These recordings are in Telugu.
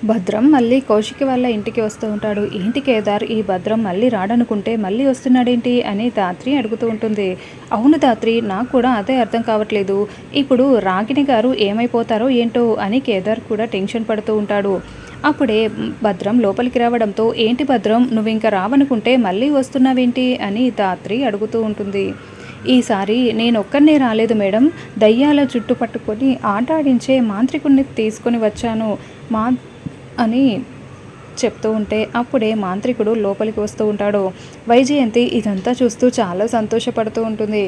భద్రం మళ్ళీ కౌశికి వాళ్ళ ఇంటికి వస్తూ ఉంటాడు. ఏంటి కేదార్, ఈ భద్రం మళ్ళీ రాడనుకుంటే మళ్ళీ వస్తున్నాడేంటి అని ధాత్రి అడుగుతూ ఉంటుంది. అవును ధాత్రి, నాకు కూడా అదే అర్థం కావట్లేదు. ఇప్పుడు రాగిణి గారు ఏమైపోతారో ఏంటో అని కేదార్ కూడా టెన్షన్ పడుతూ ఉంటాడు. అప్పుడే భద్రం లోపలికి రావడంతో, ఏంటి భద్రం, నువ్వు ఇంకా రావనుకుంటే మళ్ళీ వస్తున్నావేంటి అని ధాత్రి అడుగుతూ ఉంటుంది. ఈసారి నేనొక్కనే రాలేదు మేడం, దయ్యాల చుట్టు పట్టుకొని ఆటాడించే మాంత్రికుడిని తీసుకొని వచ్చాను మా అని చెప్తూ ఉంటే, అప్పుడే మాంత్రికుడు లోపలికి వస్తూ ఉంటాడు. వైజయంతి ఇదంతా చూస్తూ చాలా సంతోషపడుతూ ఉంటుంది.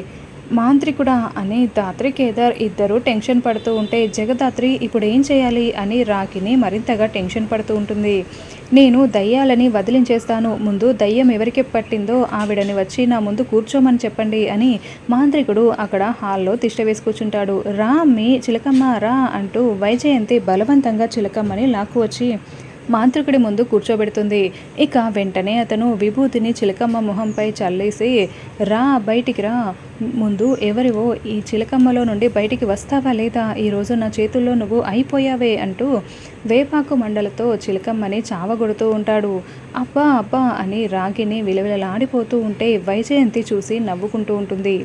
మాంత్రికుడా అని ధాత్రి కేదార్ ఇద్దరు టెన్షన్ పడుతూ ఉంటే, జగదాత్రి ఇప్పుడు ఏం చేయాలి అని రాకిని మరింతగా టెన్షన్ పడుతూ ఉంటుంది. నేను దయ్యాలని వదిలించేస్తాను, ముందు దయ్యం ఎవరికి పట్టిందో ఆవిడని వచ్చి నా ముందు కూర్చోమని చెప్పండి అని మాంత్రికుడు అక్కడ హాల్లో తిష్ట వేసి కూర్చుంటాడు. రా మీ చిలకమ్మ రా అంటూ వైజయంతి బలవంతంగా చిలకమ్మని లాక్కు వచ్చి మాంత్రికుడి ముందు కూర్చోబెడుతుంది. ఇక వెంటనే అతను విభూతిని చిలకమ్మ మొహంపై చల్లేసి, రా బయటికి రా, ముందు ఎవరివో ఈ చిలకమ్మలో నుండి బయటికి వస్తావా లేదా, ఈరోజు నా చేతుల్లో నువ్వు అయిపోయావే అంటూ వేపాకు మండలతో చిలకమ్మని చావగొడుతూ ఉంటాడు. అబ్బా అబ్బా అని రాగిని విలవిలలాడిపోతూ ఉంటే వైజయంతి చూసి నవ్వుకుంటూ ఉంటుంది.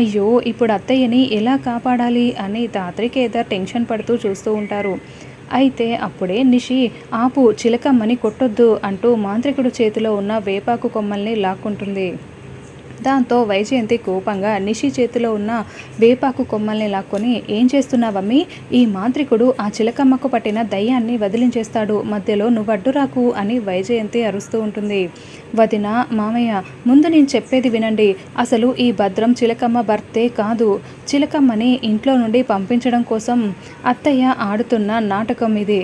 అయ్యో, ఇప్పుడు అత్తయ్యని ఎలా కాపాడాలి అని ధాత్రి కేదార్ టెన్షన్ పడుతూ చూస్తూ ఉంటారు. అయితే అప్పుడే నిషి, ఆపు, చిలకమ్మని కొట్టొద్దు అంటూ మాంత్రికుడు చేతిలో ఉన్న వేపాకు కొమ్మల్ని లాక్కుంటుంది. దాంతో వైజయంతి కోపంగా నిషి చేతిలో ఉన్న వేపాకు కొమ్మల్ని లాక్కొని, ఏం చేస్తున్నావమ్మి, ఈ మాంత్రికుడు ఆ చిలకమ్మకు పట్టిన దయ్యాన్ని వదిలించేస్తాడు, మధ్యలో నువ్వు అడ్డురాకు అని వైజయంతి అరుస్తూ ఉంటుంది. వదిన, మామయ్య, ముందు నేను చెప్పేది వినండి. అసలు ఈ భద్రం చిలకమ్మ భర్తే కాదు. చిలకమ్మని ఇంట్లో నుండి పంపించడం కోసం అత్తయ్య ఆడుతున్న నాటకం ఇది.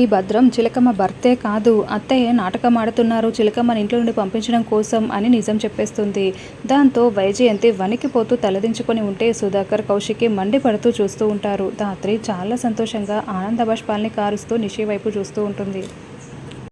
ఈ భద్రం చిలకమ్మ భర్తే కాదు, అత్తయ్య నాటకం ఆడుతున్నారు చిలకమ్మని ఇంట్లో నుండి పంపించడం కోసం అని నిజం చెప్పేస్తుంది. దాంతో వైజయంతి వణికిపోతూ తలదించుకొని ఉంటే సుధాకర్, కౌశికి మండిపడుతూ చూస్తూ ఉంటారు. ధాత్రి చాలా సంతోషంగా ఆనంద బాష్పాల్ని కారుస్తూ నిషి వైపు చూస్తూ ఉంటుంది.